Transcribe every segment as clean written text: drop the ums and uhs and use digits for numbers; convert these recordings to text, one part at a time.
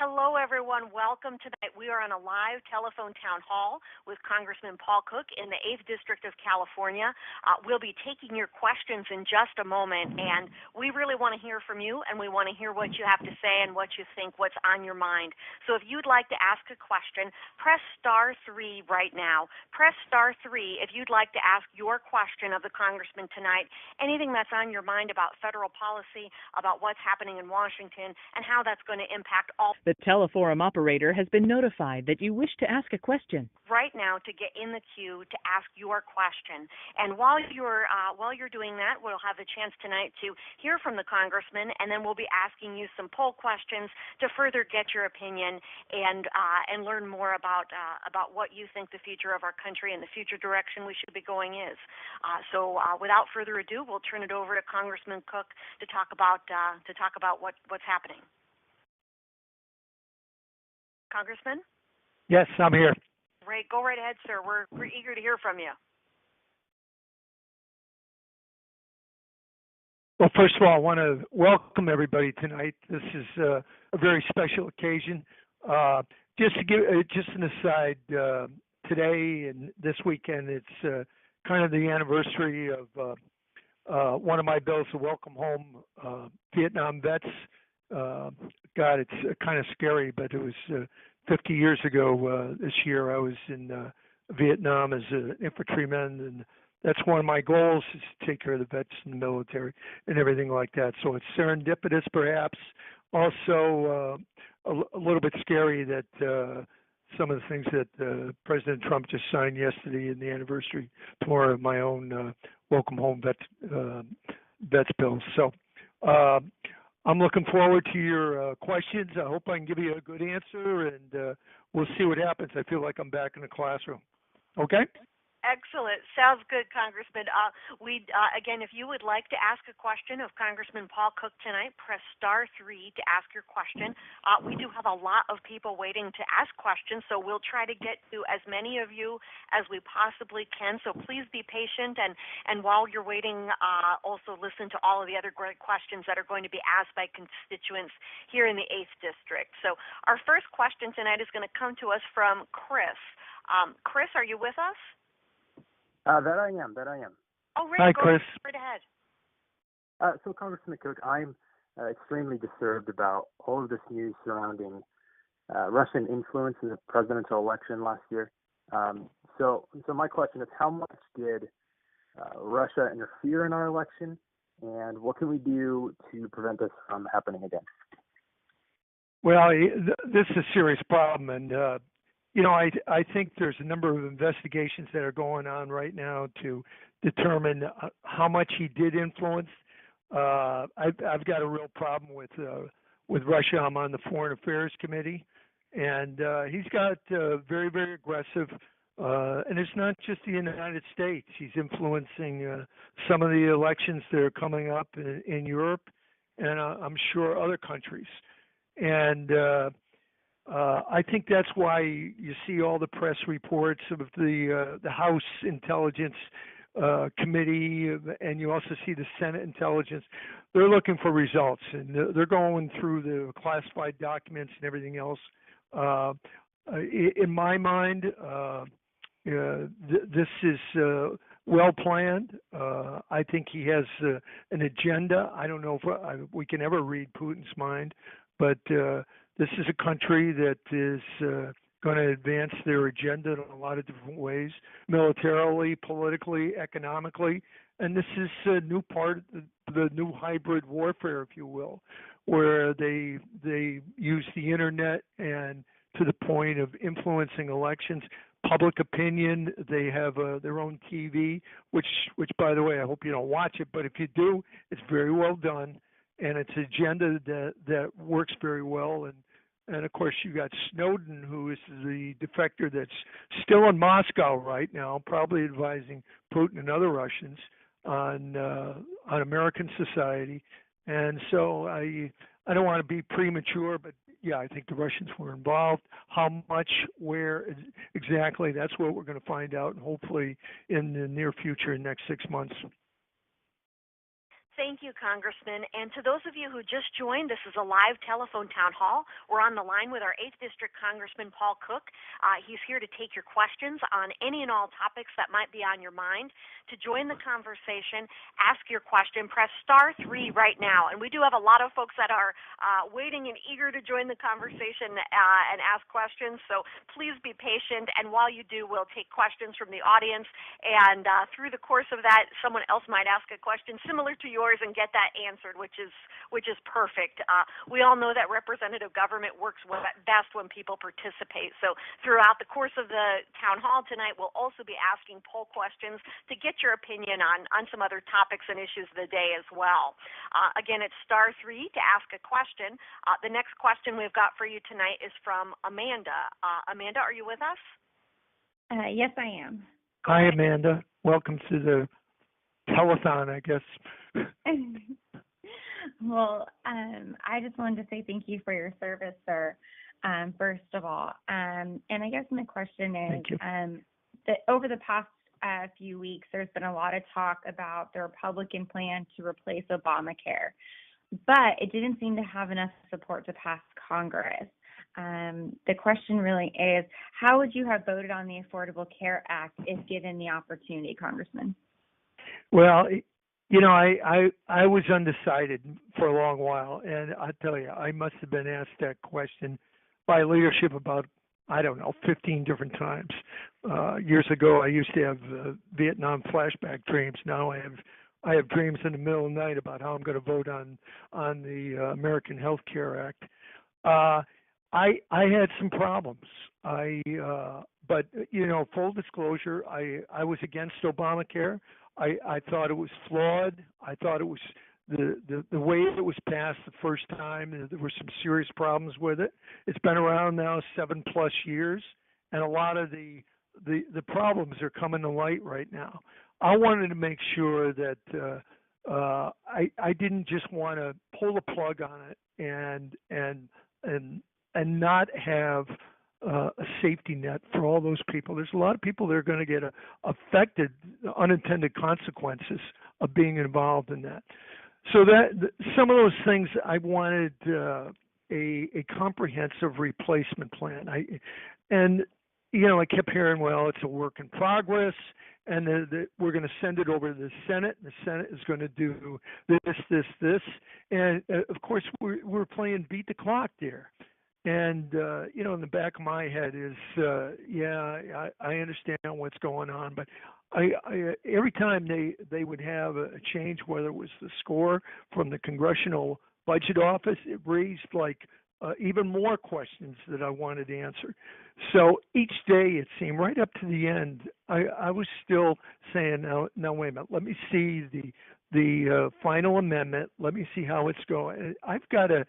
Hello, everyone. Welcome tonight. We are on a live telephone town hall with Congressman Paul Cook in the 8th District of California. We'll be taking your questions in just a moment, and we really want to hear from you, and we want to hear what you have to say and what you think, what's on your mind. So if you'd like to ask a question, press *3 right now. Press *3 if you'd like to ask your question of the Congressman tonight, anything that's on your mind about federal policy, about what's happening in Washington, and how that's going to impact all. The Teleforum operator has been notified that you wish to ask a question. Right now to get in the queue to ask your question. And while you're doing that, we'll have a chance tonight to hear from the Congressman, and then we'll be asking you some poll questions to further get your opinion and learn more about what you think the future of our country and the future direction we should be going is. So without further ado, we'll turn it over to Congressman Cook to talk about what's happening. Congressman? Yes, I'm here. Great. Go right ahead, sir. We're eager to hear from you. Well, first of all, I want to welcome everybody tonight. This is a very special occasion. Just to give just an aside, today and this weekend, it's kind of the anniversary of one of my bills, the Welcome Home Vietnam Vets. God, it's kind of scary, but it was 50 years ago this year. I was in Vietnam as an infantryman, and that's one of my goals is to take care of the vets in the military and everything like that. So it's serendipitous, perhaps. Also, a little bit scary that some of the things that President Trump just signed yesterday in the anniversary tomorrow of my own Welcome Home Vets bill. So I'm looking forward to your questions. I hope I can give you a good answer, and we'll see what happens. I feel like I'm back in the classroom. Okay? Excellent. Sounds good, Congressman. Again, if you would like to ask a question of Congressman Paul Cook tonight, press *3 to ask your question. We do have a lot of people waiting to ask questions, so we'll try to get to as many of you as we possibly can. So please be patient, and while you're waiting, also listen to all of the other great questions that are going to be asked by constituents here in the 8th District. So our first question tonight is going to come to us from Chris. Chris, are you with us? That I am. Oh, great. Hi, Go Chris. right ahead. So, Congressman Cook, I'm extremely disturbed about all of this news surrounding Russian influence in the presidential election last year. So my question is, how much did Russia interfere in our election, and what can we do to prevent this from happening again? Well, this is a serious problem, and I think there's a number of investigations that are going on right now to determine how much he did influence. I've got a real problem with Russia. I'm on the Foreign Affairs Committee, and he's got very, very aggressive. And it's not just the United States. He's influencing some of the elections that are coming up in Europe, and I'm sure other countries. And I think that's why you see all the press reports of the House Intelligence Committee, and you also see the Senate Intelligence. They're looking for results, and they're going through the classified documents and everything else. In my mind, this is well planned. I think he has an agenda. I don't know if we can ever read Putin's mind, but this is a country that is going to advance their agenda in a lot of different ways, militarily, politically, economically. And this is a new part of the new hybrid warfare, if you will, where they use the internet and to the point of influencing elections, public opinion. They have their own TV, which, by the way, I hope you don't watch it, but if you do, it's very well done. And it's an agenda that works very well. And of course, you got Snowden, who is the defector that's still in Moscow right now, probably advising Putin and other Russians on American society. And so I don't want to be premature, but yeah, I think the Russians were involved. How much, where exactly, that's what we're going to find out, and hopefully in the near future, in the next 6 months. Thank you, Congressman. And to those of you who just joined, this is a live telephone town hall. We're on the line with our 8th District Congressman Paul Cook. He's here to take your questions on any and all topics that might be on your mind. To join the conversation, ask your question, press *3 right now. And we do have a lot of folks that are waiting and eager to join the conversation and ask questions. So please be patient. And while you do, we'll take questions from the audience. And through the course of that, someone else might ask a question similar to yours and get that answered, which is perfect. We all know that representative government works best when people participate. So throughout the course of the town hall tonight, we'll also be asking poll questions to get your opinion on some other topics and issues of the day as well. Again, it's *3 to ask a question. The next question we've got for you tonight is from Amanda. Amanda, are you with us? Yes, I am. Hi, Amanda. Welcome to the telethon, I guess. Well, I just wanted to say thank you for your service, sir, first of all. And I guess my question is that over the past few weeks, there's been a lot of talk about the Republican plan to replace Obamacare, but it didn't seem to have enough support to pass Congress. The question really is, how would you have voted on the Affordable Care Act if given the opportunity, Congressman? Well, you know, I was undecided for a long while, and I tell you, I must have been asked that question by leadership about, I don't know, 15 different times. Years ago, I used to have Vietnam flashback dreams. Now I have dreams in the middle of the night about how I'm going to vote on the American Health Care Act. I had some problems. But you know, full disclosure, I was against Obamacare. I thought it was flawed. I thought it was the way it was passed the first time. There were some serious problems with it. It's been around now 7+ years, and a lot of the problems are coming to light right now. I wanted to make sure that I didn't just want to pull the plug on it and not have a safety net for all those people. There's a lot of people that are going to get affected, unintended consequences of being involved in that. So that some of those things I wanted a comprehensive replacement plan. You know, I kept hearing, well, it's a work in progress, and we're going to send it over to the Senate, and the Senate is going to do this, and of course we're playing beat the clock there. And you know, in the back of my head is, I understand what's going on, but I every time they would have a change, whether it was the score from the Congressional Budget Office, it raised like even more questions that I wanted answered. So each day, it seemed right up to the end, I was still saying, now wait a minute, let me see the final amendment. Let me see how it's going. I've got to.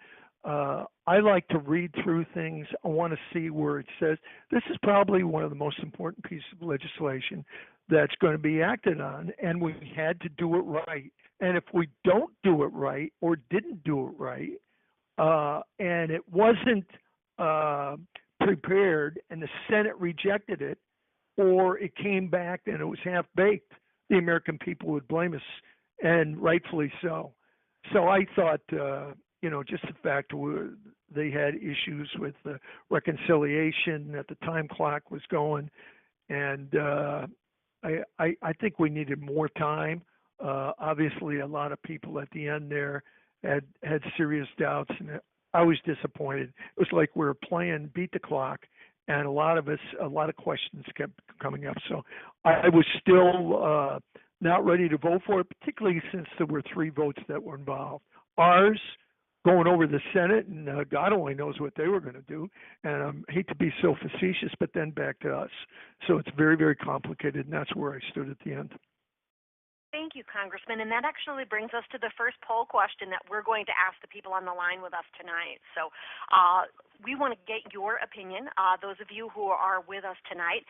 I like to read through things. I want to see where it says this is probably one of the most important pieces of legislation that's going to be acted on, and we had to do it right. And if we don't do it right or didn't do it right, and it wasn't prepared and the Senate rejected it, or it came back and it was half-baked, the American people would blame us, and rightfully so. So I thought, you know, just the fact they had issues with the reconciliation, that the time clock was going, and I think we needed more time. Obviously, a lot of people at the end there had serious doubts, and I was disappointed. It was like we were playing beat the clock, and a lot of questions kept coming up. So I was still not ready to vote for it, particularly since there were 3 votes that were involved. Ours going over the Senate, and God only knows what they were going to do. And I hate to be so facetious, but then back to us. So it's very, very complicated, and that's where I stood at the end. Thank you, Congressman. And that actually brings us to the first poll question that we're going to ask the people on the line with us tonight. So we want to get your opinion, those of you who are with us tonight.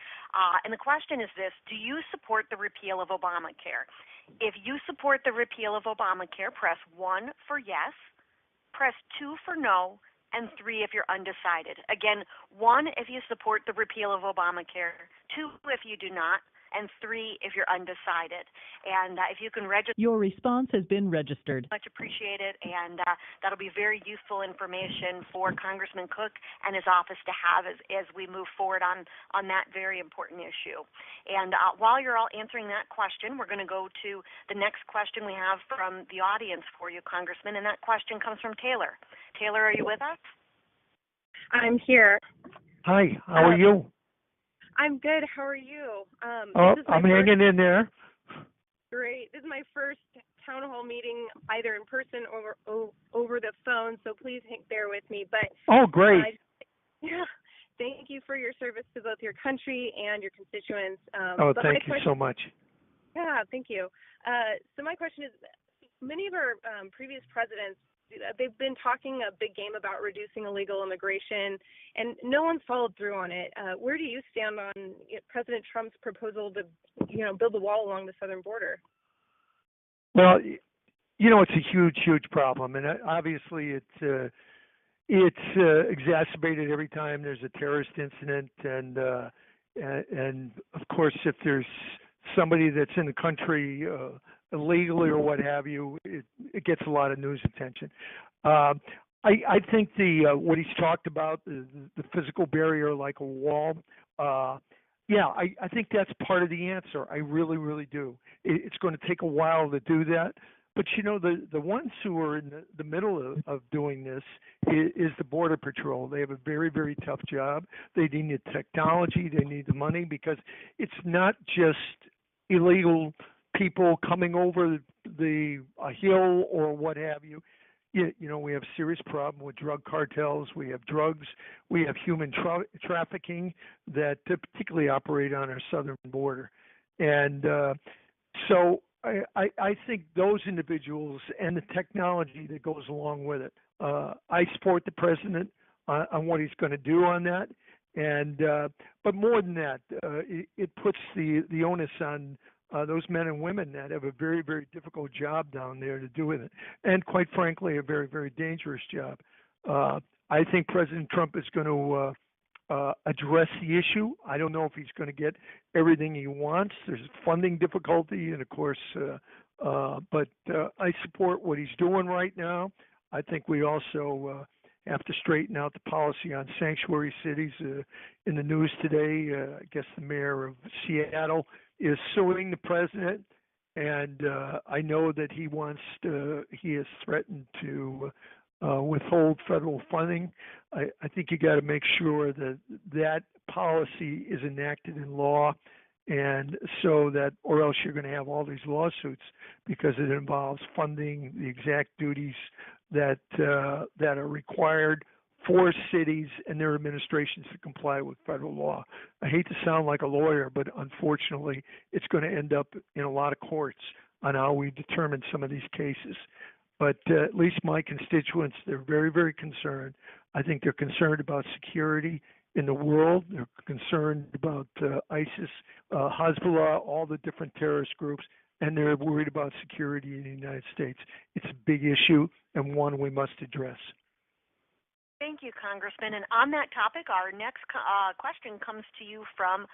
And the question is this: do you support the repeal of Obamacare? If you support the repeal of Obamacare, press 1 for yes, press 2 for no, and 3 if you're undecided. Again, 1 if you support the repeal of Obamacare, 2 if you do not, and 3 if you're undecided. And if you can register. Your response has been registered. Much appreciated, and that'll be very useful information for Congressman Cook and his office to have as we move forward on that very important issue. And while you're all answering that question, we're going to go to the next question we have from the audience for you, Congressman, and that question comes from Taylor. Taylor, are you with us? I'm here. Hi, how are you? I'm good. How are you? I'm hanging in there. Great. This is my first town hall meeting, either in person or over the phone, so please bear with me. But oh, great. Yeah. Thank you for your service to both your country and your constituents. Thank you so much. Yeah, thank you. So my question is, many of our previous presidents, they've been talking a big game about reducing illegal immigration, and no one's followed through on it. Where do you stand on President Trump's proposal to, build a wall along the southern border? Well, it's a huge, huge problem, and obviously it's exacerbated every time there's a terrorist incident, and of course, if there's somebody that's in the country illegally or what have you, it gets a lot of news attention. I think what he's talked about, the physical barrier like a wall, I think that's part of the answer. I really, really do. It's going to take a while to do that. But, the ones who are in the middle of doing this is the Border Patrol. They have a very, very tough job. They need the technology. They need the money, because it's not just illegal people coming over a hill or what have you. We have a serious problem with drug cartels. We have drugs. We have human trafficking that particularly operate on our southern border. And so I think those individuals and the technology that goes along with it, I support the president on what he's going to do on that. And but more than that, it puts the onus on those men and women that have a very, very difficult job down there to do with it, and quite frankly, a very, very dangerous job. I think President Trump is going to address the issue. I don't know if he's going to get everything he wants. There's funding difficulty, and of course, but I support what he's doing right now. I think we also have to straighten out the policy on sanctuary cities. In the news today, I guess the mayor of Seattle is suing the president, and I know that he has threatened to withhold federal funding. I think you got to make sure that policy is enacted in law, and so that, or else you're going to have all these lawsuits because it involves funding the exact duties that are required for cities and their administrations to comply with federal law. I hate to sound like a lawyer, but unfortunately, it's going to end up in a lot of courts on how we determine some of these cases. But at least my constituents, they're very, very concerned. I think they're concerned about security in the world. They're concerned about ISIS, Hezbollah, all the different terrorist groups, and they're worried about security in the United States. It's a big issue and one we must address. Thank you, Congressman. And on that topic, our next question comes to you from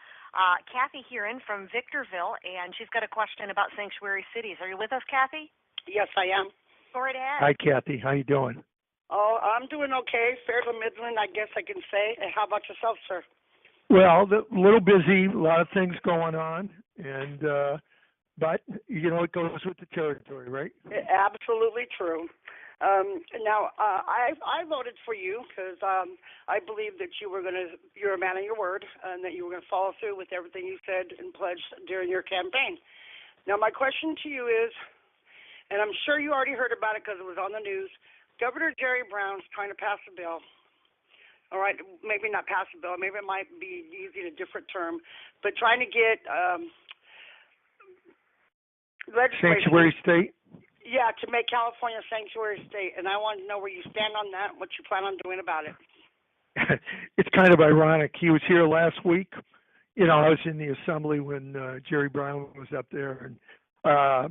Kathy Heron from Victorville, and she's got a question about sanctuary cities. Are you with us, Kathy? Yes, I am. Go right ahead. Hi, Kathy. How you doing? Oh, I'm doing okay. Fair to Midland, I guess I can say. And how about yourself, sir? Well, a little busy, a lot of things going on, and but it goes with the territory, right? Absolutely true. Now, I voted for you because I believe that you're a man of your word, and that you were going to follow through with everything you said and pledged during your campaign. Now, my question to you is, and I'm sure you already heard about it because it was on the news, Governor Jerry Brown's trying to pass a bill. All right, maybe not pass a bill, maybe it might be using a different term, but trying to get legislation. Sanctuary state? Yeah, to make California a sanctuary state, and I want to know where you stand on that and what you plan on doing about it. It's kind of ironic. He was here last week. I was in the assembly when Jerry Brown was up there, and I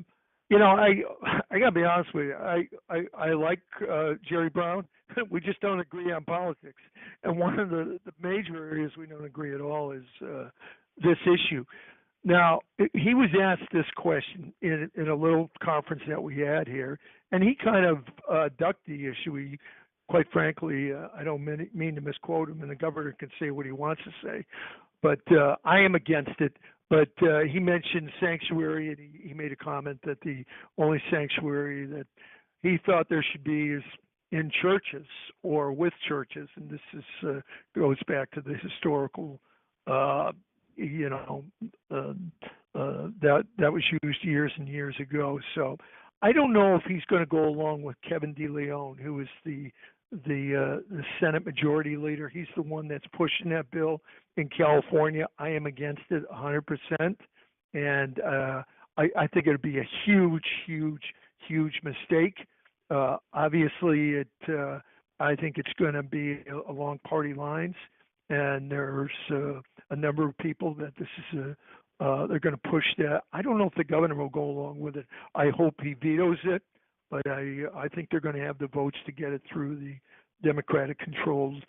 got to be honest with you. I like Jerry Brown. We just don't agree on politics, and one of the major areas we don't agree at all is this issue. Now, he was asked this question in a little conference that we had here, and he kind of ducked the issue. He, quite frankly, I don't mean to misquote him, and the governor can say what he wants to say, but I am against it. But he mentioned sanctuary, and he made a comment that the only sanctuary that he thought there should be is in churches or with churches, and this is goes back to the historical, you know, that was used years and years ago. So I don't know if he's going to go along with Kevin DeLeon, who is the Senate Majority Leader. He's the one that's pushing that bill in California. I am against it 100%, and I think it'd be a huge mistake. Obviously, I think it's going to be along party lines, and there's a number of people that this is they're going to push that. I don't know if the governor will go along with it. I hope he vetoes it, but I think they're going to have the votes to get it through the Democratic-controlled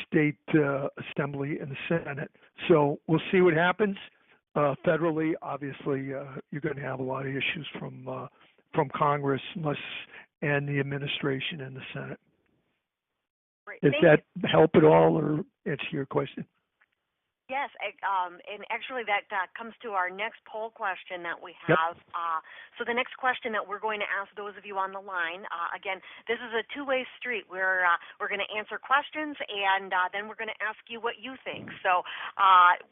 state assembly and the Senate. So we'll see what happens. Federally, obviously, you're going to have a lot of issues from Congress and the administration and the Senate. Great. Does that help at all, or answer your question? Yes, and actually that comes to our next poll question that we have. Yep. So the next question that we're going to ask those of you on the line, again, this is a two-way street. We're going to answer questions, and then we're going to ask you what you think. So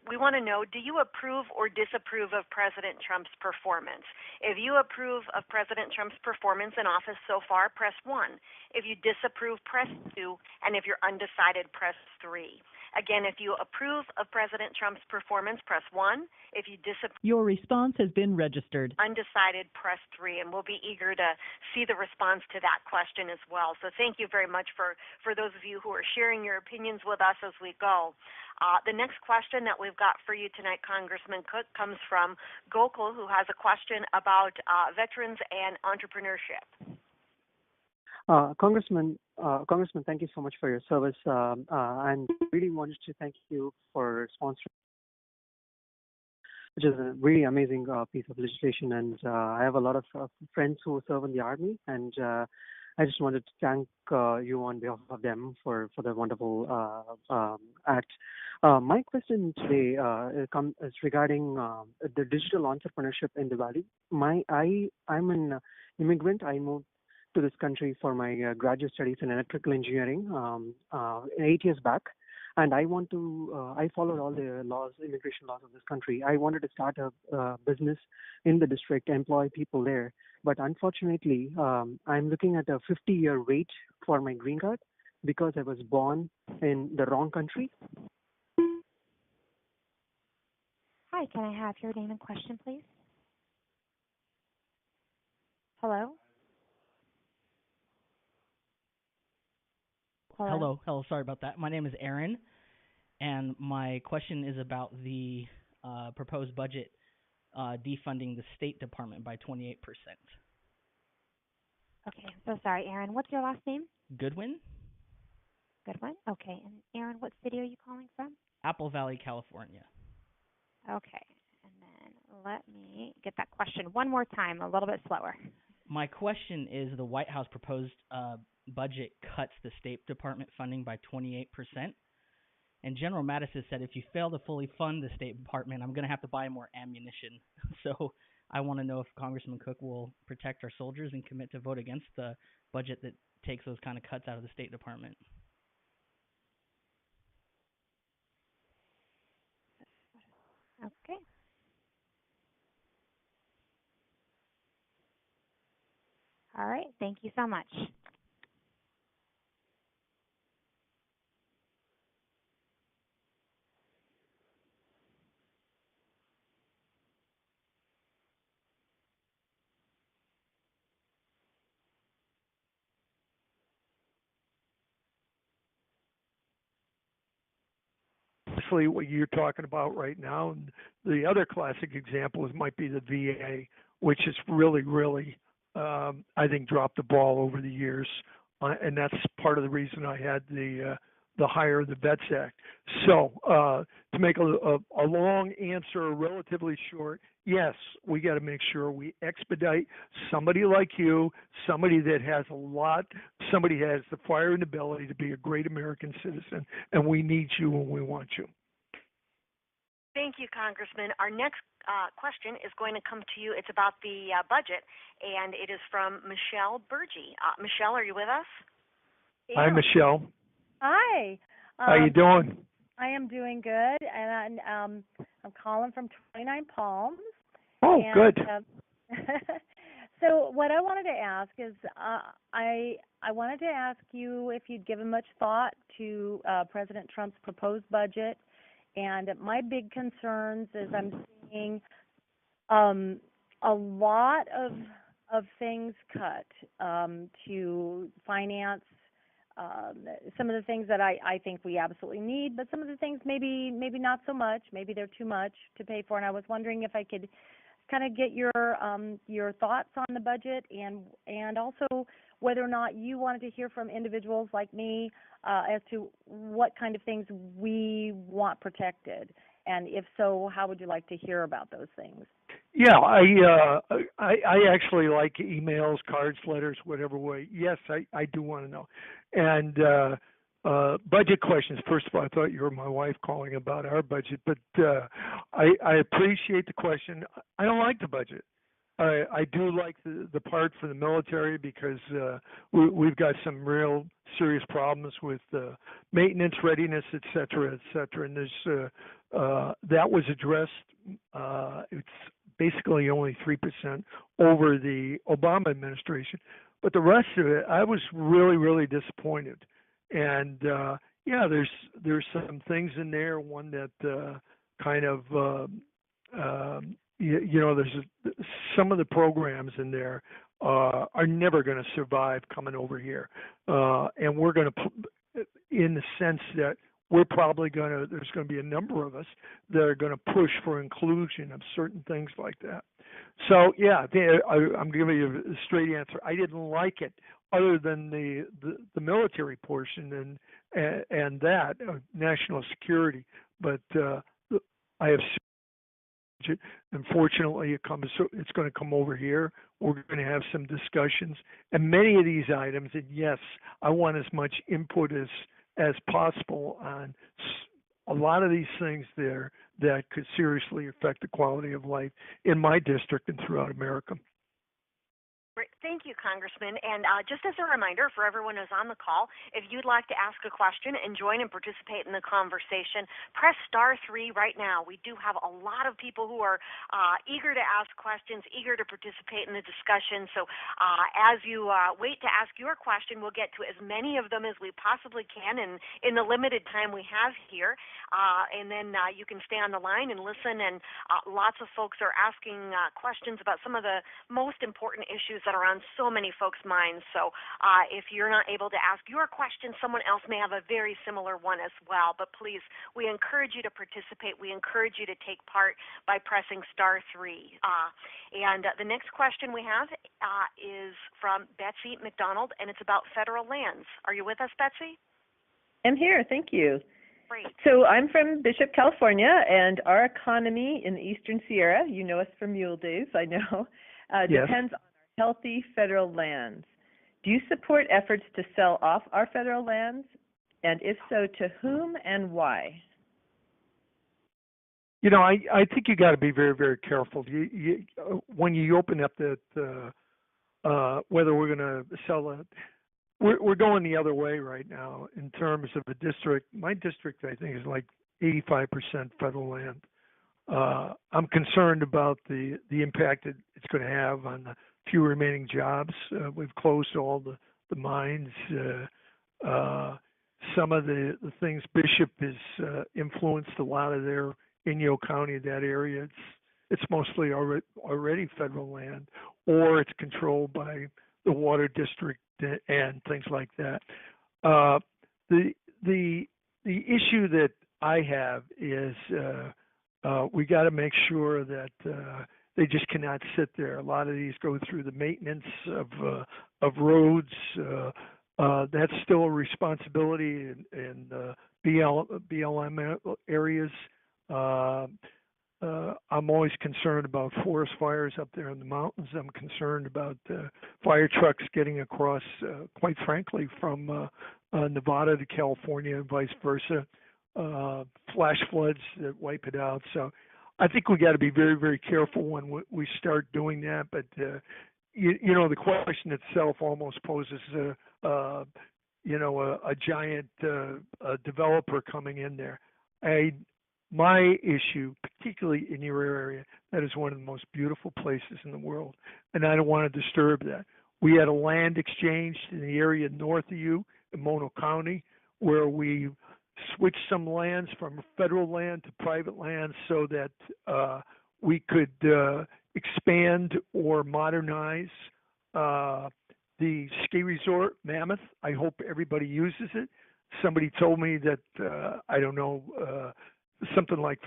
we want to know, do you approve or disapprove of President Trump's performance? If you approve of President Trump's performance in office so far, press 1. If you disapprove, press 2. And if you're undecided, press 3. Again, if you approve of President Trump's performance, press 1. If you disapprove, your response has been registered. Undecided, press 3, and we'll be eager to see the response to that question as well. So thank you very much for those of you who are sharing your opinions with us as we go. The next question that we've got for you tonight, Congressman Cook, comes from Gokul, who has a question about veterans and entrepreneurship. Congressman, thank you so much for your service, and really wanted to thank you for sponsoring, which is a really amazing piece of legislation. And I have a lot of friends who serve in the Army, and I just wanted to thank you on behalf of them for the wonderful act. My question today is regarding the digital entrepreneurship in the Valley. I'm an immigrant. I moved to this country for my graduate studies in electrical engineering 8 years back, and I followed all the immigration laws of this country. I wanted to start a business in the district, employ people there, but unfortunately, I'm looking at a 50-year wait for my green card because I was born in the wrong country. Hi, can I have your name and question, please? Hello? Hello. Sorry about that. My name is Aaron, and my question is about the proposed budget defunding the State Department by 28%. Okay, I'm so sorry, Aaron. What's your last name? Goodwin? Goodwin? Okay, and Aaron, what city are you calling from? Apple Valley, California. Okay, and then let me get that question one more time, a little bit slower. My question is, the White House proposed budget cuts the State Department funding by 28%. And General Mattis has said, if you fail to fully fund the State Department, I'm going to have to buy more ammunition. So I want to know if Congressman Cook will protect our soldiers and commit to vote against the budget that takes those kind of cuts out of the State Department. Okay. All right, thank you so much. What you're talking about right now, and the other classic example might be the VA, which has really, I think, dropped the ball over the years, and that's part of the reason I had the the higher the Vets Act. So to make a long answer relatively short, yes, we got to make sure we expedite somebody like you, somebody that has somebody has the fire and ability to be a great American citizen, and we need you and we want you. Thank you, Congressman. Our next question is going to come to you. It's about the budget, and it is from Michelle Burgee. Michelle, are you with us? Yeah. Hi, Michelle. Hi. How you doing? I am doing good, and I'm calling from 29 Palms. Oh, and, good. So what I wanted to ask is, I wanted to ask you if you'd given much thought to President Trump's proposed budget. And my big concerns is I'm seeing a lot of things cut to finance some of the things that I think we absolutely need, but some of the things maybe not so much. Maybe they're too much to pay for. And I was wondering if I could kind of get your thoughts on the budget, and also whether or not you wanted to hear from individuals like me as to what kind of things we want protected, and if so, how would you like to hear about those things? Yeah, I actually like emails, cards, letters, whatever way. Yes, I do want to know. And budget questions. First of all, I thought you were my wife calling about our budget, but I appreciate the question. I don't like the budget. I do like the part for the military because we've got some real serious problems with maintenance, readiness, et cetera, and there's that was addressed. It's basically only 3% over the Obama administration, but the rest of it, I was really disappointed. And yeah, there's some things in there. One that kind of there's some of the programs in there are never going to survive coming over here, and we're going to, in the sense that we're probably there's going to be a number of us that are going to push for inclusion of certain things like that. So yeah, I'm giving you a straight answer. I didn't like it, other than the military portion and that national security. But I have. Unfortunately, it's going to come over here. We're going to have some discussions, and many of these items. And yes, I want as much input as possible on a lot of these things there that could seriously affect the quality of life in my district and throughout America. Great. Thank you, Congressman. And just as a reminder for everyone who's on the call, if you'd like to ask a question and join and participate in the conversation, press *3 right now. We do have a lot of people who are eager to ask questions, eager to participate in the discussion. So as you wait to ask your question, we'll get to as many of them as we possibly can in the limited time we have here. And then you can stay on the line and listen. And lots of folks are asking questions about some of the most important issues that are on so many folks' minds. So if you're not able to ask your question, someone else may have a very similar one as well. But please, we encourage you to participate. We encourage you to take part by pressing *3. And the next question we have is from Betsy McDonald, and it's about federal lands. Are you with us, Betsy? I'm here. Thank you. Great. So I'm from Bishop, California, and our economy in the Eastern Sierra, you know us from Mule Days, I know, yes, depends on healthy federal lands. Do you support efforts to sell off our federal lands? And if so, to whom and why? You know, I think you got to be very careful. When you open up that whether we're going to sell it, we're going the other way right now in terms of the district. My district, I think, is like 85% federal land. I'm concerned about the impact it's going to have on the few remaining jobs. We've closed all the mines. Some of the things Bishop has influenced a lot of their Inyo County, that area. It's mostly already federal land, or it's controlled by the water district and things like that. The issue that I have is we got to make sure that they just cannot sit there. A lot of these go through the maintenance of roads, That's still a responsibility in BLM areas. Uh, I'm always concerned about forest fires up there in the mountains. I'm concerned about fire trucks getting across, quite frankly, from Nevada to California and vice versa. Flash floods that wipe it out. So I think we got to be very, very careful when we start doing that. But the question itself almost poses a giant developer coming in there. My issue, particularly in your area, that is one of the most beautiful places in the world, and I don't want to disturb that. We had a land exchange in the area north of you, in Mono County, where we switched some lands from federal land to private land so that we could expand or modernize the ski resort, Mammoth. I hope everybody uses it. Somebody told me that, I don't know, something like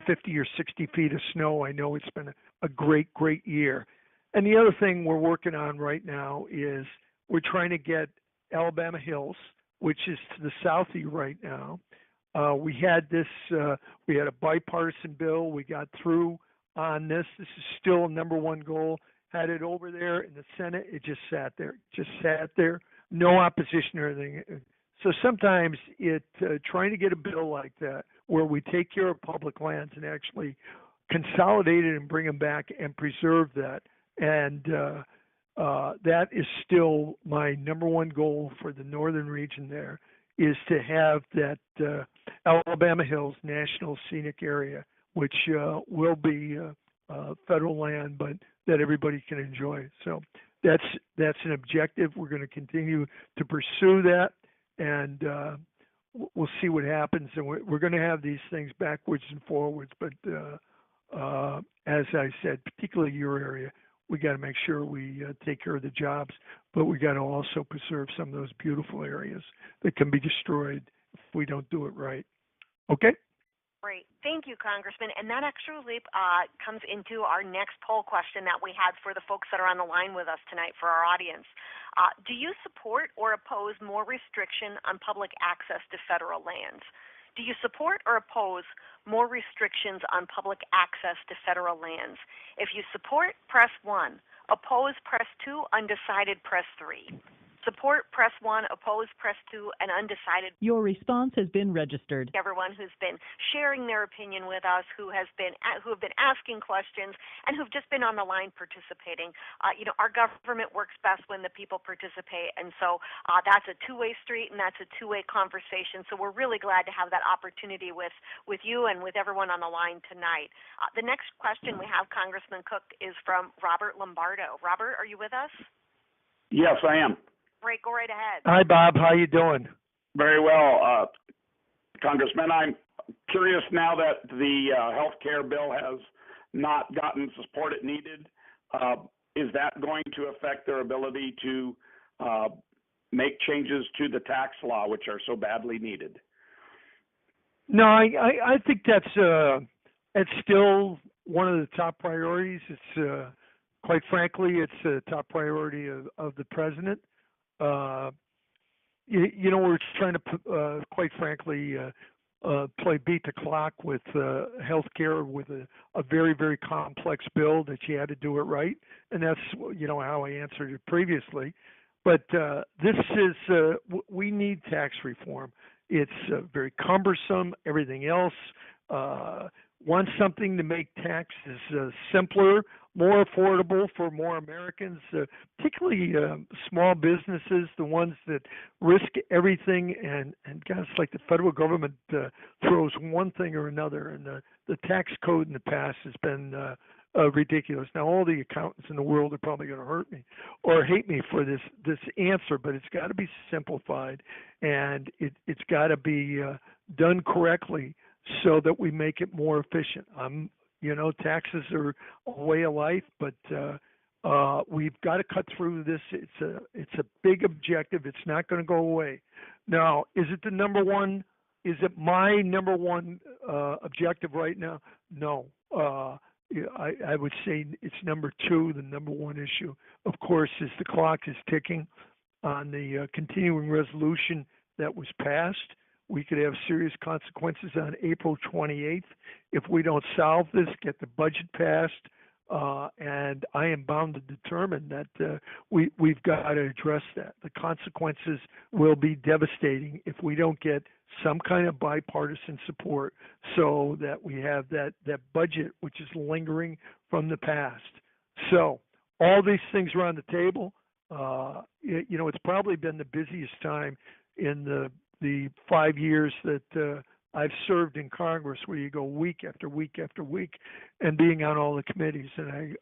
50 or 60 feet of snow. I know it's been a great, great year. And the other thing we're working on right now is we're trying to get Alabama Hills, which is to the south of you right now. We had a bipartisan bill. We got through on this. This is still a number one goal. Had it over there in the Senate. It just sat there. No opposition or anything. So sometimes trying to get a bill like that where we take care of public lands and actually consolidate it and bring them back and preserve that. And that is still my number one goal for the northern region there, is to have that Alabama Hills National Scenic Area, which will be federal land, but that everybody can enjoy. So that's an objective. We're going to continue to pursue that, and we'll see what happens. And we're going to have these things backwards and forwards. But as I said, particularly your area, we got to make sure we take care of the jobs, but we got to also preserve some of those beautiful areas that can be destroyed if we don't do it right. Okay? Great. Thank you, Congressman. And that actually comes into our next poll question that we had for the folks that are on the line with us tonight for our audience. Do you support or oppose more restriction on public access to federal lands? Do you support or oppose more restrictions on public access to federal lands? If you support, press 1. Oppose, press 2. Undecided, press 3. Support, press 1. Oppose, press 2. And undecided. Your response has been registered. Everyone who's been sharing their opinion with us, who have been asking questions, and who've just been on the line participating. Our government works best when the people participate, and so that's a two-way street, and that's a two-way conversation. So we're really glad to have that opportunity with you and with everyone on the line tonight. The next question we have, Congressman Cook, is from Robert Lombardo. Robert, are you with us? Yes, I am. Great, go right ahead. Hi, Bob. How you doing? Very well, Congressman. I'm curious now that the health care bill has not gotten the support it needed. Is that going to affect their ability to make changes to the tax law, which are so badly needed? No, I think that's still one of the top priorities. It's quite frankly, it's a top priority of the president. We're trying to, quite frankly, beat the clock with health care with a very, very complex bill that you had to do it right. And that's, how I answered it previously. But this is, we need tax reform. It's very cumbersome. Everything else wants something to make taxes simpler, more affordable for more Americans, particularly small businesses, the ones that risk everything. And guys, like the federal government throws one thing or another, and the tax code in the past has been ridiculous. Now, all the accountants in the world are probably going to hurt me or hate me for this answer, but it's got to be simplified, and it's got to be done correctly so that we make it more efficient. Taxes are a way of life, but we've got to cut through this. It's a big objective. It's not going to go away. Now, is it the number one? Is it my number one objective right now? No. I would say it's number two. The number one issue, of course, is the clock is ticking. on the continuing resolution that was passed. We could have serious consequences on April 28th if we don't solve this, get the budget passed, and I am bound to determine that we've got to address that. The consequences will be devastating if we don't get some kind of bipartisan support so that we have that budget which is lingering from the past. So all these things are on the table. It's probably been the busiest time in the 5 years that I've served in Congress, where you go week after week after week, and being on all the committees. And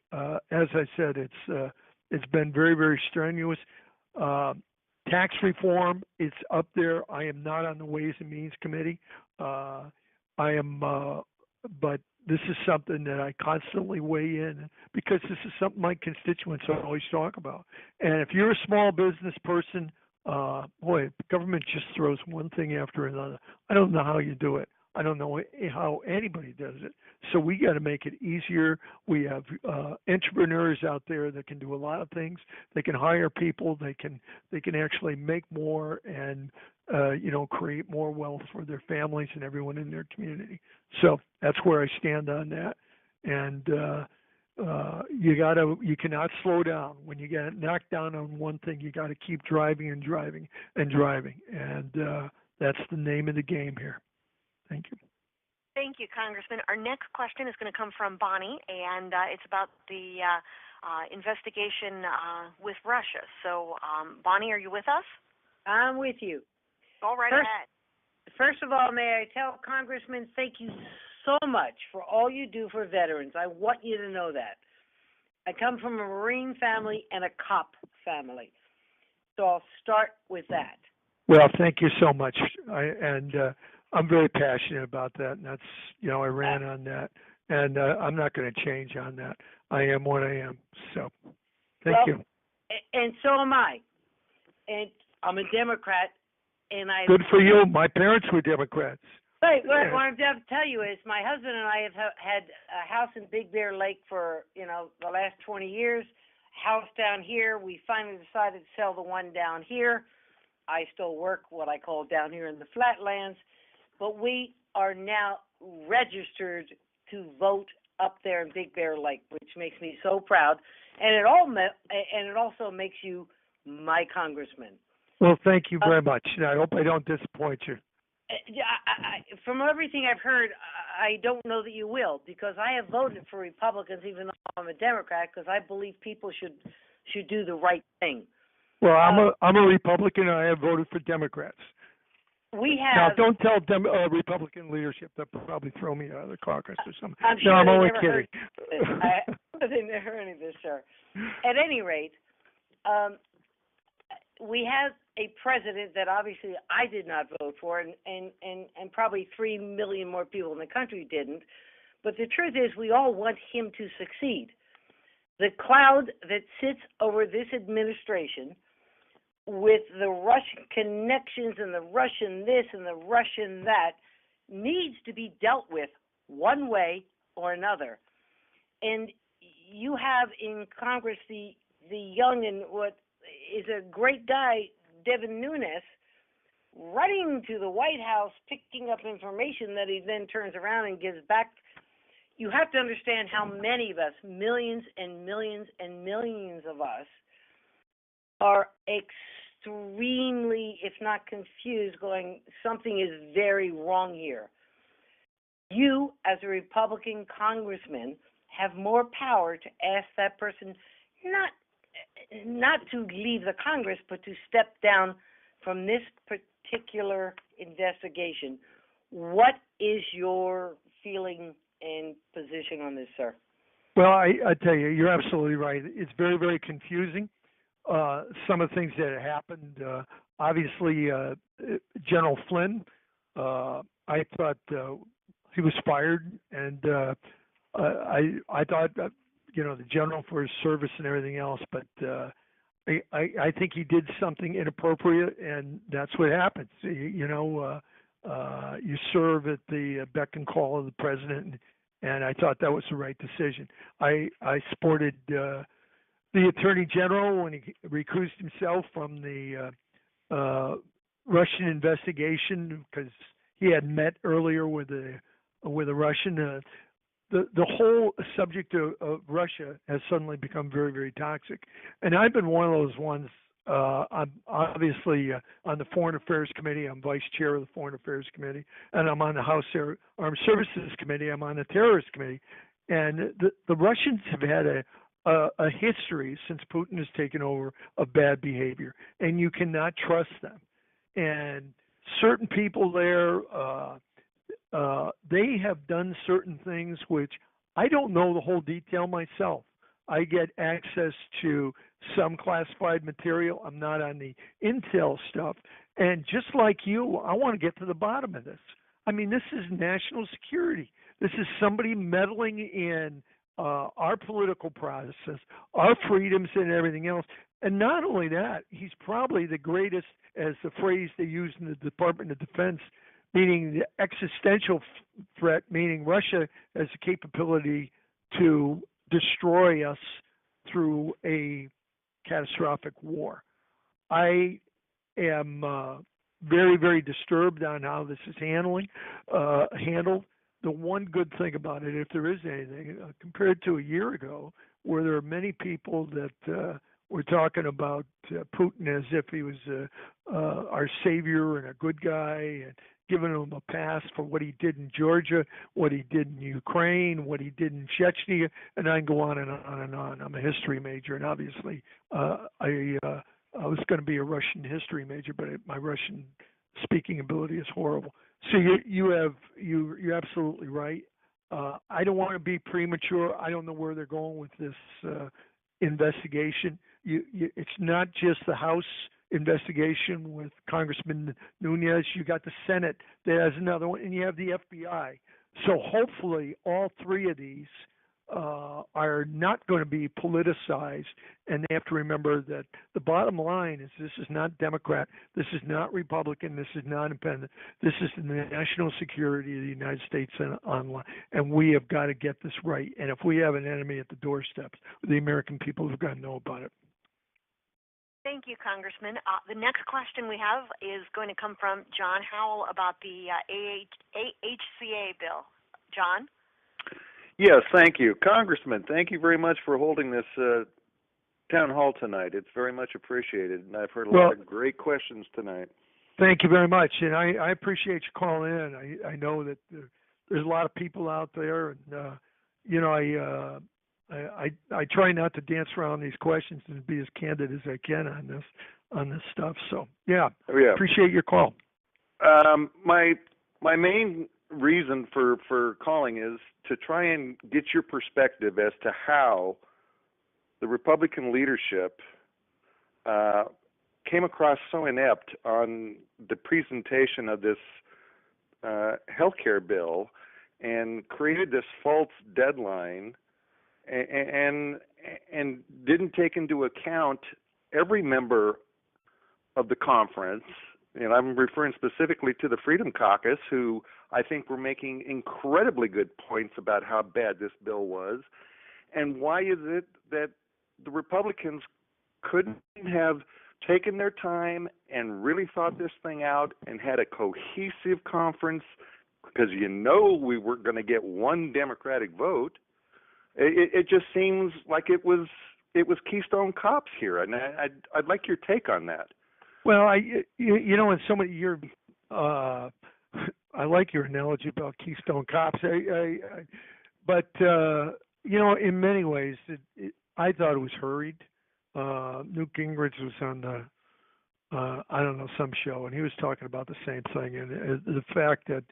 as I said, it's been very, very strenuous. Tax reform, it's up there. I am not on the Ways and Means Committee. But this is something that I constantly weigh in, because this is something my constituents always talk about. And if you're a small business person, boy, government just throws one thing after another. I don't know how you do it. I don't know how anybody does it. So we got to make it easier. We have entrepreneurs out there that can do a lot of things. They can hire people. They can actually make more and create more wealth for their families and everyone in their community. So that's where I stand on that. And you cannot slow down. When you get knocked down on one thing, you got to keep driving and driving and driving. And that's the name of the game here. Thank you. Thank you, Congressman. Our next question is going to come from Bonnie, and it's about the investigation with Russia. So, Bonnie, are you with us? I'm with you. Go right ahead. First of all, may I tell Congressman, thank you so much for all you do for veterans. I want you to know that. I come from a Marine family and a cop family. So I'll start with that. Well, thank you so much. I'm very passionate about that, and that's, I ran on that, and I'm not going to change on that. I am what I am. So thank you. And so am I. And I'm a Democrat, and I... Good for you. My parents were Democrats. Right. What I'm going to tell you is my husband and I have had a house in Big Bear Lake for, the last 20 years, house down here. We finally decided to sell the one down here. I still work what I call down here in the flatlands, but we are now registered to vote up there in Big Bear Lake, which makes me so proud. And it also makes you my congressman. Well, thank you very much. I hope I don't disappoint you. From everything I've heard, I don't know that you will, because I have voted for Republicans, even though I'm a Democrat, because I believe people should do the right thing. Well, I'm a Republican, and I have voted for Democrats. We have. Now, don't tell Republican leadership. They'll probably throw me out of the caucus or something. I'm sure I'm only kidding. They never heard any of this, sir. At any rate, we have a president that obviously I did not vote for, and probably 3 million more people in the country didn't. But the truth is, we all want him to succeed. The cloud that sits over this administration, with the Russian connections and the Russian this and the Russian that, needs to be dealt with one way or another. And you have in Congress the young and what is a great guy, Devin Nunes, running to the White House, picking up information that he then turns around and gives back. You have to understand how many of us, millions and millions and millions of us, are extremely, if not confused, going, something is very wrong here. You, as a Republican congressman, have more power to ask that person not to leave the Congress, but to step down from this particular investigation. What is your feeling and position on this, sir? Well, I tell you, you're absolutely right. It's very, very confusing. Some of the things that happened, obviously, General Flynn, I thought he was fired, and I thought, the general for his service and everything else, but I think he did something inappropriate, and that's what happens. You serve at the beck and call of the president, and I thought that was the right decision. I supported the Attorney General when he recused himself from the Russian investigation because he had met earlier with a Russian. The whole subject of Russia has suddenly become very, very toxic, and I've been one of those ones. I'm obviously on the Foreign Affairs Committee. I'm vice chair of the Foreign Affairs Committee, and I'm on the House Armed Services Committee. I'm on the Terrorist Committee, and the Russians have had a history since Putin has taken over of bad behavior, and you cannot trust them. And certain people there, they have done certain things which I don't know the whole detail myself. I get access to some classified material. I'm not on the intel stuff. And just like you, I want to get to the bottom of this. I mean, this is national security. This is somebody meddling in our political process, our freedoms, and everything else. And not only that, he's probably the greatest, as the phrase they use in the Department of Defense, meaning the existential threat, meaning Russia has the capability to destroy us through a catastrophic war. I am very, very disturbed on how this is handled. The one good thing about it, if there is anything, compared to a year ago, where there are many people that were talking about Putin as if he was our savior and a good guy, and giving him a pass for what he did in Georgia, what he did in Ukraine, what he did in Chechnya, and I can go on and on and on. I'm a history major, and obviously I was going to be a Russian history major, but my Russian speaking ability is horrible. So you're absolutely right. I don't want to be premature. I don't know where they're going with this investigation. It's not just the House investigation with Congressman Nunes. You got the Senate that has another one, and you have the FBI. So hopefully all three of these are not going to be politicized, and they have to remember that the bottom line is this is not Democrat, this is not Republican, this is not independent, this is the national security of the United States and online, and we have got to get this right. And if we have an enemy at the doorsteps, the American people have got to know about it. Thank you, Congressman. The next question we have is going to come from John Howell about the AHCA bill. John? Yes, thank you. Congressman, thank you very much for holding this town hall tonight. It's very much appreciated, and I've heard a lot of great questions tonight. Thank you very much, and I appreciate you calling in. I know that there's a lot of people out there, and I try not to dance around these questions and be as candid as I can on this stuff. So appreciate your call. My main reason for calling is to try and get your perspective as to how the Republican leadership came across so inept on the presentation of this health care bill and created this false deadline and didn't take into account every member of the conference. And I'm referring specifically to the Freedom Caucus, who I think were making incredibly good points about how bad this bill was. And why is it that the Republicans couldn't have taken their time and really thought this thing out and had a cohesive conference? Because we weren't going to get one Democratic vote. It just seems like it was Keystone Cops here, and I'd like your take on that. Well, in so many I like your analogy about Keystone Cops. But in many ways, I thought it was hurried. Newt Gingrich was on some show, and he was talking about the same thing, and the fact that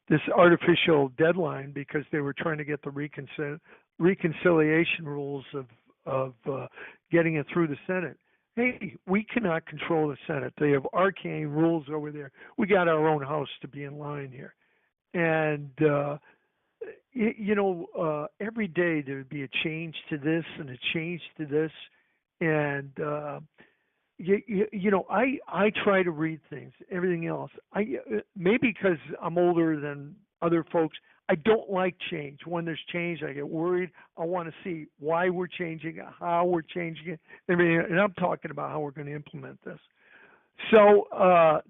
this artificial deadline, because they were trying to get the reconciliation rules of getting it through the Senate. Hey, we cannot control the Senate. They have arcane rules over there. We got our own house to be in line here. And, every day there would be a change to this and a change to this. And, I try to read things, everything else. Maybe because I'm older than other folks. I don't like change. When there's change, I get worried. I want to see why we're changing it, how we're changing it. And I'm talking about how we're going to implement this. So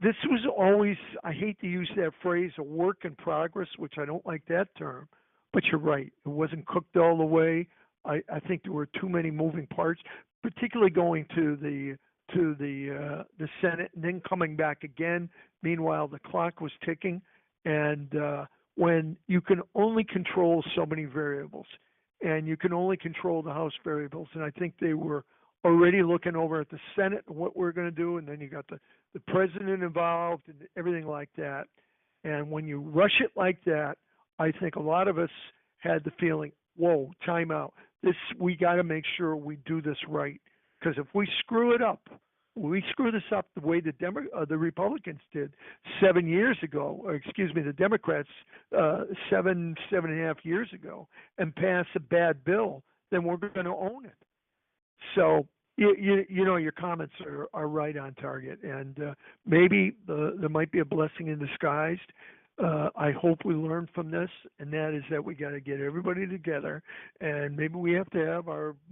this was always, I hate to use that phrase, a work in progress, which I don't like that term. But you're right. It wasn't cooked all the way. I think there were too many moving parts, particularly going to the Senate and then coming back again. Meanwhile, the clock was ticking, and when you can only control so many variables, and you can only control the House variables, and I think they were already looking over at the Senate and what we're going to do, and then you got the president involved and everything like that. And when you rush it like that, I think a lot of us had the feeling, whoa, time out. We got to make sure we do this right. Because if we screw it up, we screw this up the way the Republicans did 7 years ago, or excuse me, the Democrats 7.5 years ago, and pass a bad bill, then we're going to own it. So you know your comments are right on target, and maybe there might be a blessing in disguise. I hope we learn from this, and that is that we got to get everybody together, and maybe we have to have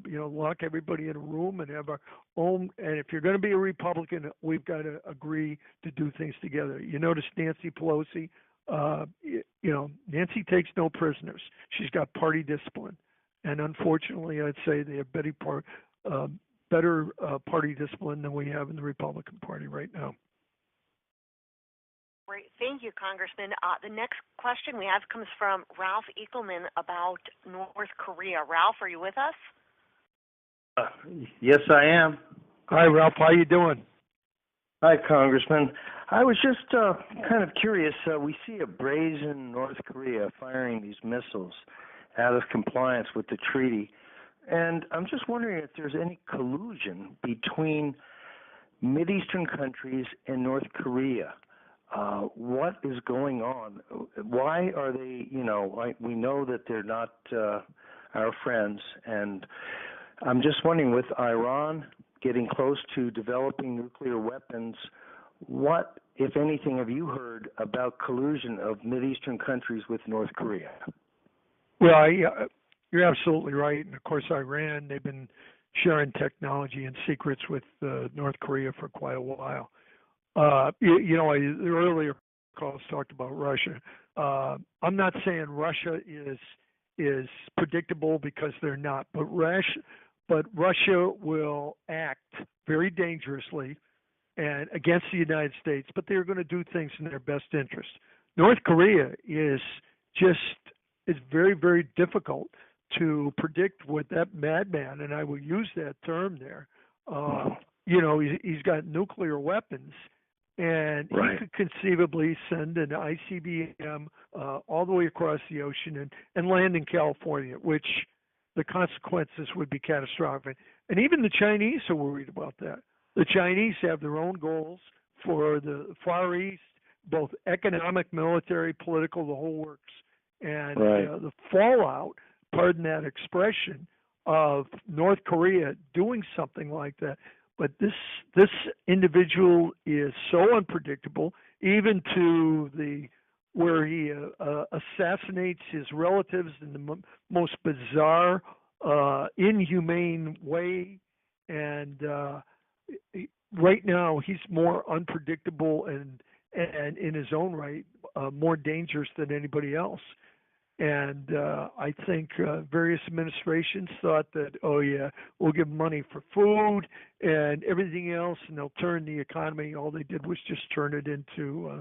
lock everybody in a room and have our own. And if you're going to be a Republican, we've got to agree to do things together. You notice Nancy Pelosi, Nancy takes no prisoners. She's got party discipline, and unfortunately, I'd say they have better party discipline than we have in the Republican Party right now. Great. Thank you, Congressman. The next question we have comes from Ralph Ekelman about North Korea. Ralph, are you with us? Yes, I am. Hi, Ralph. How you doing? Hi, Congressman. I was just kind of curious. We see a brazen North Korea firing these missiles out of compliance with the treaty. And I'm just wondering if there's any collusion between Mideastern countries and North Korea. What is going on? Why are they, we know that they're not our friends, and I'm just wondering, with Iran getting close to developing nuclear weapons, what, if anything, have you heard about collusion of Mideastern countries with North Korea? Well, you're absolutely right. And of course, Iran, they've been sharing technology and secrets with North Korea for quite a while. The earlier calls talked about Russia. I'm not saying Russia is predictable, because they're not, but Russia will act very dangerously and against the United States, but they're going to do things in their best interest. North Korea is very, very difficult to predict what that madman, and I will use that term there, he's got nuclear weapons, and he could conceivably send an ICBM all the way across the ocean and land in California, which the consequences would be catastrophic. And even the Chinese are worried about that. The Chinese have their own goals for the Far East, both economic, military, political, the whole works. And the fallout, pardon that expression, of North Korea doing something like that. But this individual is so unpredictable, even to where he assassinates his relatives in the most bizarre, inhumane way. And right now, he's more unpredictable and in his own right, more dangerous than anybody else. And I think various administrations thought that, we'll give money for food and everything else, and they'll turn the economy. All they did was just turn it into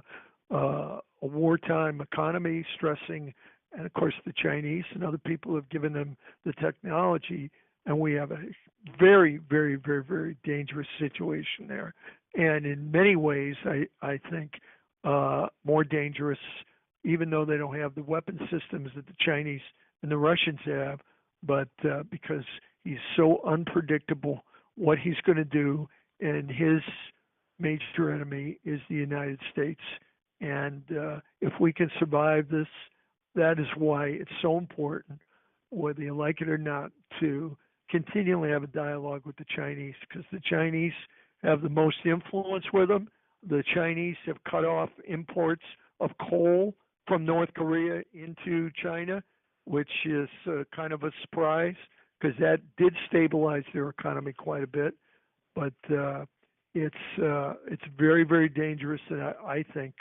a wartime economy, stressing. And of course, the Chinese and other people have given them the technology, and we have a very, very, very, very dangerous situation there. And in many ways, I think more dangerous, even though they don't have the weapon systems that the Chinese and the Russians have, but because he's so unpredictable what he's going to do, and his major enemy is the United States. And if we can survive this, that is why it's so important, whether you like it or not, to continually have a dialogue with the Chinese, because the Chinese have the most influence with them. The Chinese have cut off imports of coal from North Korea into China, which is kind of a surprise because that did stabilize their economy quite a bit. But it's very, very dangerous, and I think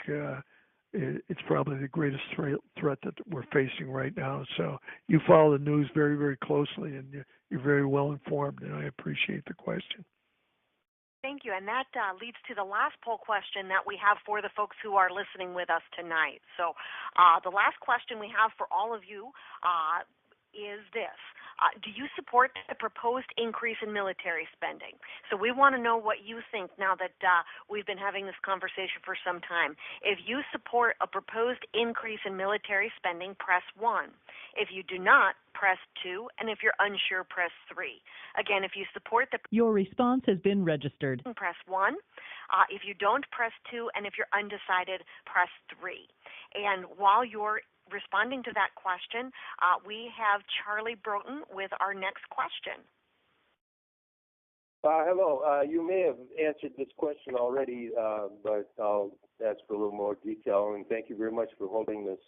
it's probably the greatest threat that we're facing right now. So you follow the news very, very closely, and you're very well informed, and I appreciate the question. Thank you. And that leads to the last poll question that we have for the folks who are listening with us tonight. So the last question we have for all of you is this. Do you support the proposed increase in military spending? So we want to know what you think now that we've been having this conversation for some time. If you support a proposed increase in military spending, press 1. If you do not, press 2. And if you're unsure, press 3. Again, if you support the... Your response has been registered. Press 1. If you don't, press 2. And if you're undecided, press 3. And while you're responding to that question, we have Charlie Broughton with our next question. Hello. You may have answered this question already, but I'll ask for a little more detail. And thank you very much for holding this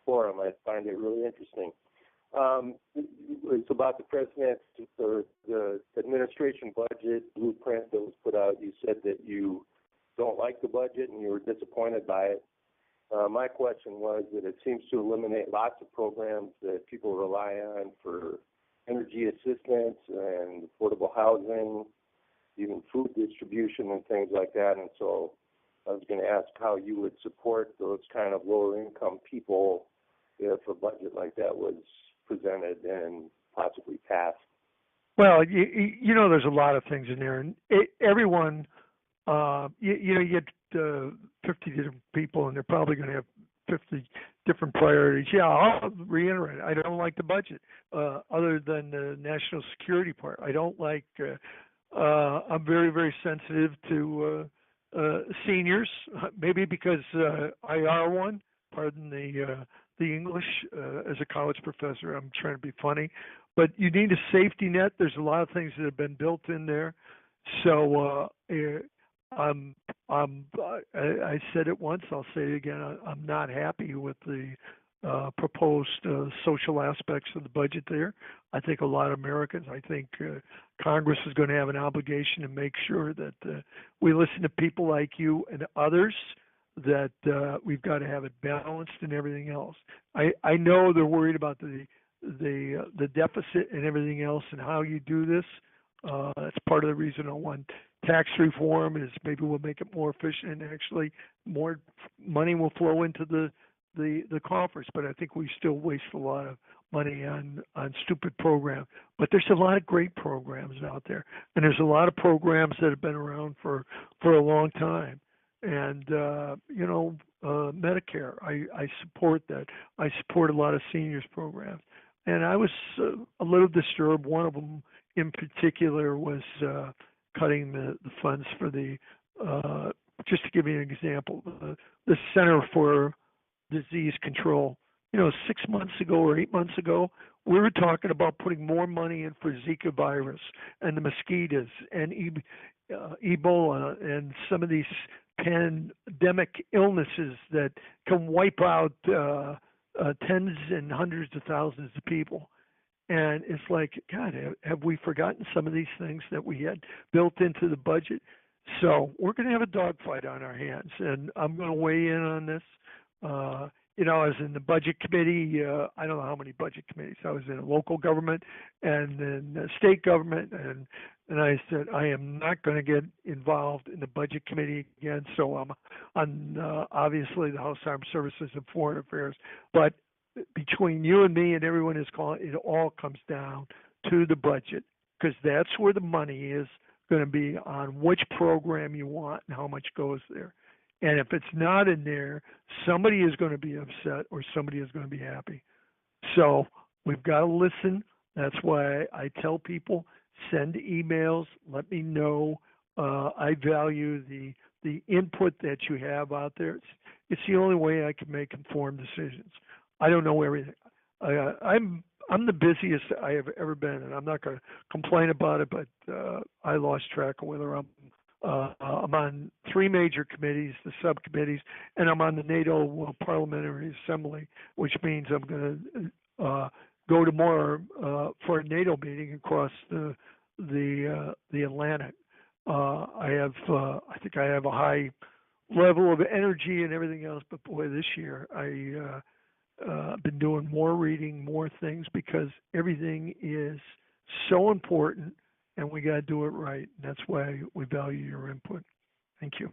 forum. I find it really interesting. It's about the president's or the administration budget blueprint that was put out. You said that you don't like the budget and you were disappointed by it. My question was that it seems to eliminate lots of programs that people rely on for energy assistance and affordable housing, even food distribution and things like that. And so I was going to ask how you would support those kind of lower income people if a budget like that was presented and possibly passed. Well, you know, there's a lot of things in there, and everyone, you get 50 different people, and they're probably going to have 50 different priorities. Yeah, I'll reiterate, I don't like the budget, other than the national security part. I don't like, I'm very, very sensitive to seniors, maybe because I are one, pardon the English, as a college professor. I'm trying to be funny. But you need a safety net. There's a lot of things that have been built in there. So I said it once, I'll say it again. I'm not happy with the proposed social aspects of the budget there. I think a lot of Americans, I think Congress is going to have an obligation to make sure that we listen to people like you and others, that we've got to have it balanced and everything else. I know they're worried about the deficit and everything else and how you do this. That's part of the reason I want tax reform, is maybe we'll make it more efficient and actually more money will flow into the coffers. But I think we still waste a lot of money on stupid programs. But there's a lot of great programs out there, and there's a lot of programs that have been around for a long time. And Medicare, I support that. I support a lot of seniors programs. And I was a little disturbed. One of them in particular was cutting the funds for the, just to give you an example, the Center for Disease Control. 6 months ago or 8 months ago, we were talking about putting more money in for Zika virus and the mosquitoes and Ebola and some of these pandemic illnesses that can wipe out tens and hundreds of thousands of people. And it's like, God, have we forgotten some of these things that we had built into the budget? So we're going to have a dogfight on our hands, and I'm going to weigh in on this. I was in the budget committee. I don't know how many budget committees. I was in local government and then state government, and I said I am not going to get involved in the budget committee again. So I'm on obviously the House Armed Services and Foreign Affairs. But between you and me and everyone is calling, it all comes down to the budget, because that's where the money is going to be on which program you want and how much goes there. And if it's not in there, somebody is going to be upset or somebody is going to be happy. So we've got to listen. That's why I tell people, send emails, let me know. I value the input that you have out there. It's the only way I can make informed decisions. I don't know everything. I'm the busiest I have ever been, and I'm not going to complain about it, but I lost track of whether I'm I'm on three major committees, the subcommittees, and I'm on the NATO Parliamentary Assembly, which means I'm going to go to more for a NATO meeting across the Atlantic. I think I have a high level of energy and everything else, but boy, this year I've been doing more reading, more things, because everything is so important, and we got to do it right. And that's why we value your input. Thank you.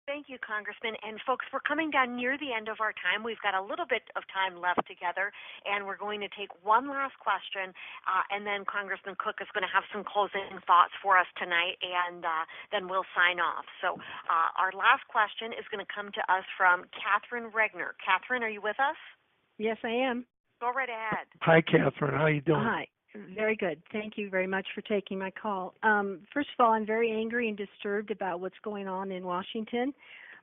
Thank you, Congressman. And folks, we're coming down near the end of our time. We've got a little bit of time left together, and we're going to take one last question, and then Congressman Cook is going to have some closing thoughts for us tonight, and then we'll sign off. So our last question is going to come to us from Catherine Regner. Catherine, are you with us? Yes, I am. Go right ahead. Hi, Catherine. How you doing? Hi. Very good. Thank you very much for taking my call. First of all, I'm very angry and disturbed about what's going on in Washington.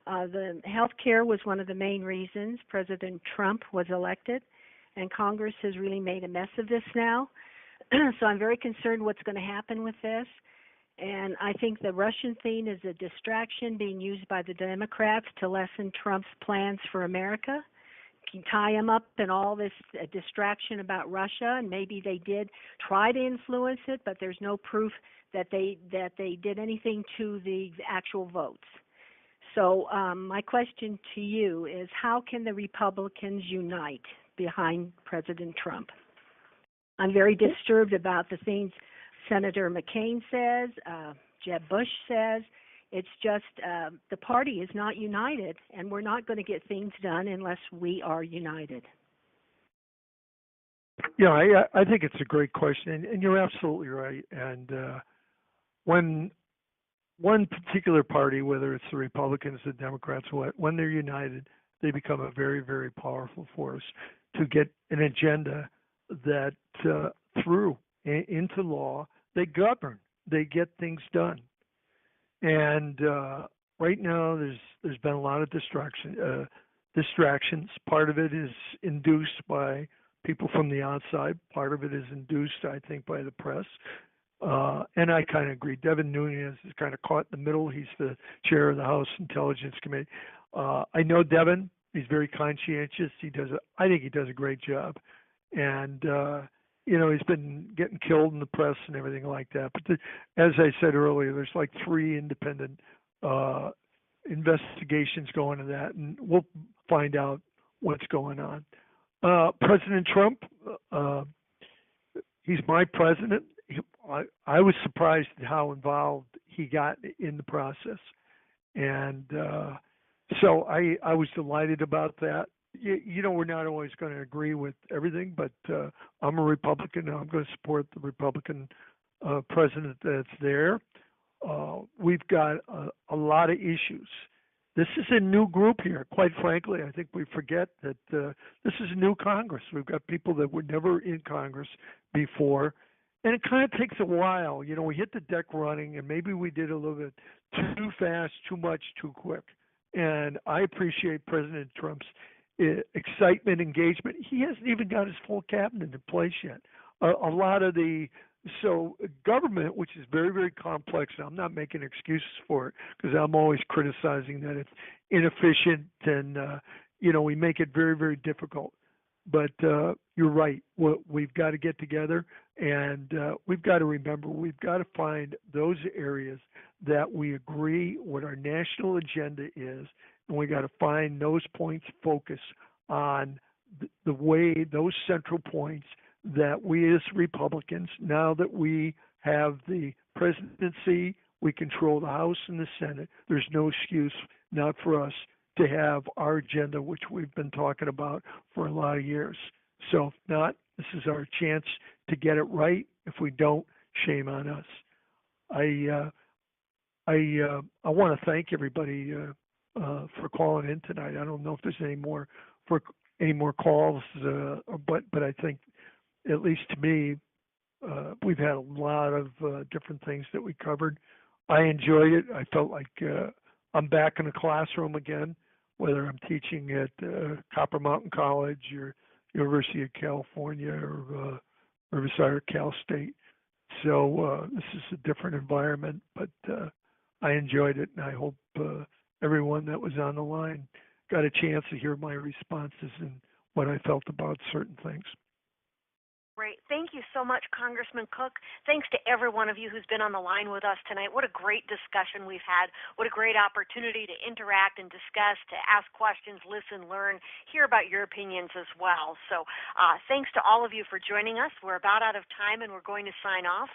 The health care was one of the main reasons President Trump was elected, and Congress has really made a mess of this now. So I'm very concerned what's going to happen with this. And I think the Russian thing is a distraction being used by the Democrats to lessen Trump's plans for America. Can tie him up in all this distraction about Russia, and maybe they did try to influence it, but there's no proof that they did anything to the actual votes. So my question to you is, how can the Republicans unite behind President Trump? I'm very disturbed about the things Senator McCain says, Jeb Bush says. It's just the party is not united, and we're not going to get things done unless we are united. Yeah, I think it's a great question, and you're absolutely right. And when one particular party, whether it's the Republicans, the Democrats, when they're united, they become a very, very powerful force to get an agenda that through into law, they govern, they get things done. And right now, there's been a lot of distractions. Part of it is induced by people from the outside. Part of it is induced, I think, by the press. And I kind of agree. Devin Nunes is kind of caught in the middle. He's the chair of the House Intelligence Committee. I know Devin. He's very conscientious. I think he does a great job. And he's been getting killed in the press and everything like that. But as I said earlier, there's like 3 independent investigations going into that, and we'll find out what's going on. President Trump, he's my president. I was surprised at how involved he got in the process. And so I was delighted about that. We're not always going to agree with everything, but I'm a Republican, and I'm going to support the Republican president that's there. We've got a lot of issues. This is a new group here. Quite frankly, I think we forget that this is a new Congress. We've got people that were never in Congress before, and it kind of takes a while. We hit the deck running, and maybe we did a little bit too fast, too much, too quick. And I appreciate President Trump's excitement, engagement. He hasn't even got his full cabinet in place yet. A lot of so government, which is very, very complex, and I'm not making excuses for it because I'm always criticizing that it's inefficient and, we make it very, very difficult. But you're right. We've got to get together, and we've got to remember, we've got to find those areas that we agree what our national agenda is, and we got to find those points of focus on the way, those central points that we as Republicans, now that we have the presidency, we control the House and the Senate, there's no excuse not for us to have our agenda, which we've been talking about for a lot of years. So if not, this is our chance to get it right. If we don't, shame on us. I want to thank everybody for calling in tonight. I don't know if there's any more calls, but I think, at least to me, we've had a lot of different things that we covered. I enjoyed it. I felt like I'm back in the classroom again, whether I'm teaching at Copper Mountain College or University of California or Riverside or Cal State. So this is a different environment, but I enjoyed it, and I hope everyone that was on the line got a chance to hear my responses and what I felt about certain things. Great. Thank you so much, Congressman Cook. Thanks to every one of you who's been on the line with us tonight. What a great discussion we've had. What a great opportunity to interact and discuss, to ask questions, listen, learn, hear about your opinions as well. So thanks to all of you for joining us. We're about out of time, and we're going to sign off.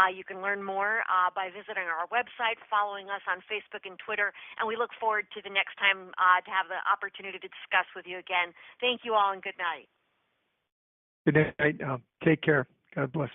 You can learn more by visiting our website, following us on Facebook and Twitter, and we look forward to the next time to have the opportunity to discuss with you again. Thank you all, and good night. Good night. Take care. God bless.